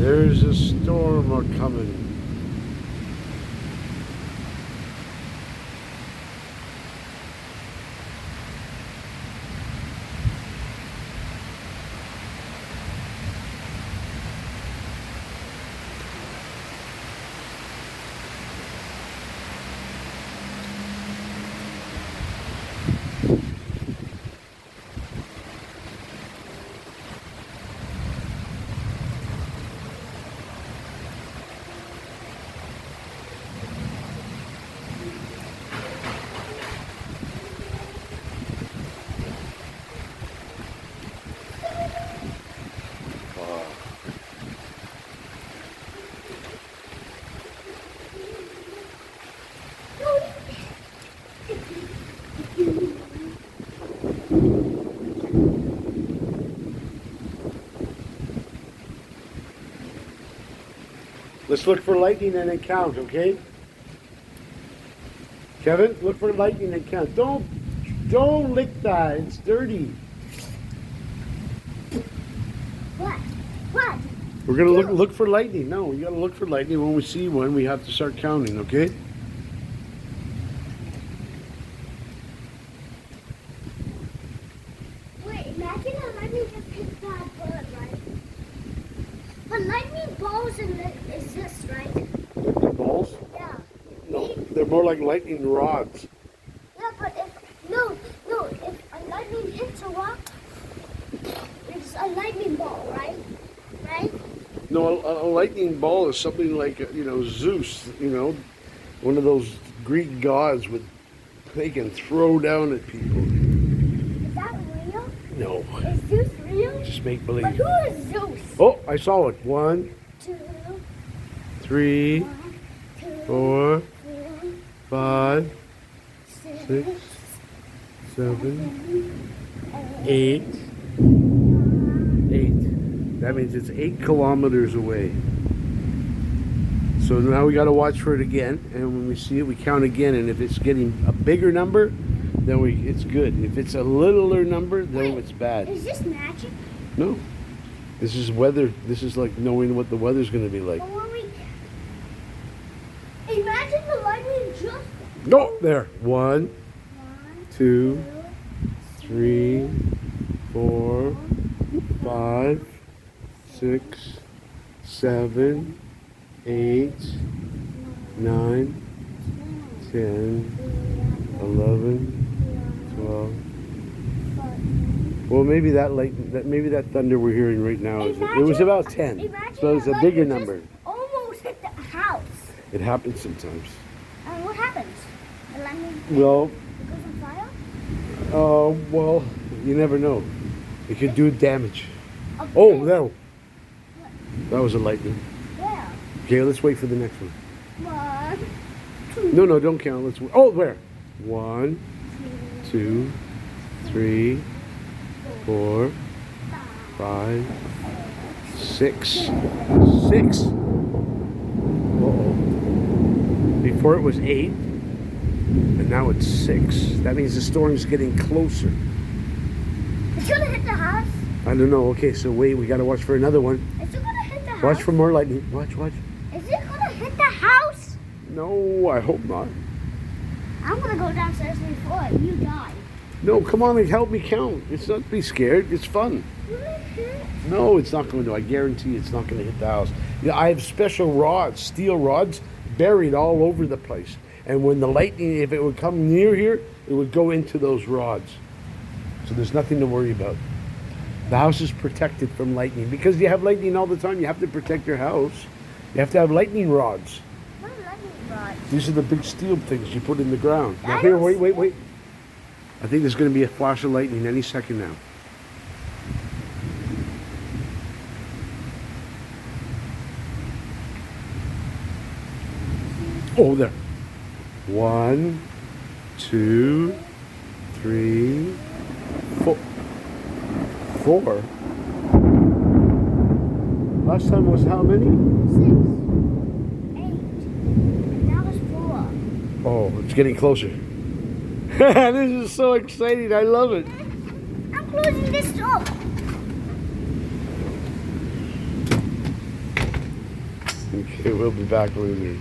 There's a storm a-coming. Let's look for lightning and then count, okay? Kevin, look for lightning and count. Don't lick that. It's dirty. What? What? We're gonna look for lightning. No, you gotta look for lightning. When we see one, we have to start counting, okay? Wait, imagine a lightning just hit that bird, right? But lightning balls is this, right? Lightning balls? Yeah. No, they're more like lightning rods. Yeah, but if if a lightning hits a rock, it's a lightning ball, right? Right? No, a lightning ball is something like, Zeus, one of those Greek gods they can throw down at people. Is that real? No, Is Zeus real? just make But believe. who is Zeus? Oh, I saw it. 1, 2, 3, 1, 2, 4, 4, 5, 6, 6, 7, 7, 8. 8. That means it's 8 kilometers away. So now we got to watch for it again, and when we see it, we count again. And if it's getting a bigger number, then it's good. If it's a littler number, then it's bad. Is this magic? No, this is weather. This is like knowing what the weather's going to be like. But when we imagine the lightning just Go there. 1, 1, 2, 3, 4, 5, 6, 7, 8, 9, 10, 11, 12. Well, maybe that thunder we're hearing right now it was about 10. So it's a bigger number. Almost hit the house. It happens sometimes. And what happens? The lightning Well, goes on fire? well, you never know. It could do damage. Okay. Oh, no. That was a lightning. Where? Okay, let's wait for the next one. 1, 2, No, don't count. Let's. Oh, where? 1, 2, 3, 4, 5, 6. 6. Uh-oh. Before it was 8, and now it's 6. That means the storm's getting closer. It's gonna hit the house. I don't know. Okay, so wait. We gotta watch for another one. Is it gonna hit the house? Watch for more lightning. Watch. Is it gonna hit the house? No, I hope not. I'm gonna go downstairs before you die. No, come on and help me count. It's not be scared. It's fun. No, it's not going to. I guarantee it's not going to hit the house. I have special rods, steel rods, buried all over the place. And when the lightning, if it would come near here, it would go into those rods. So there's nothing to worry about. The house is protected from lightning. Because you have lightning all the time, you have to protect your house. You have to have lightning rods. What are lightning rods? These are the big steel things you put in the ground. Now here, wait. I think there's going to be a flash of lightning any second now. Oh, there. 1, 2, 3, 4. 4? Last time was how many? 6, 8. Now it's 4. Oh, it's getting closer. This is so exciting. I love it. I'm closing this door. Okay, we'll be back later.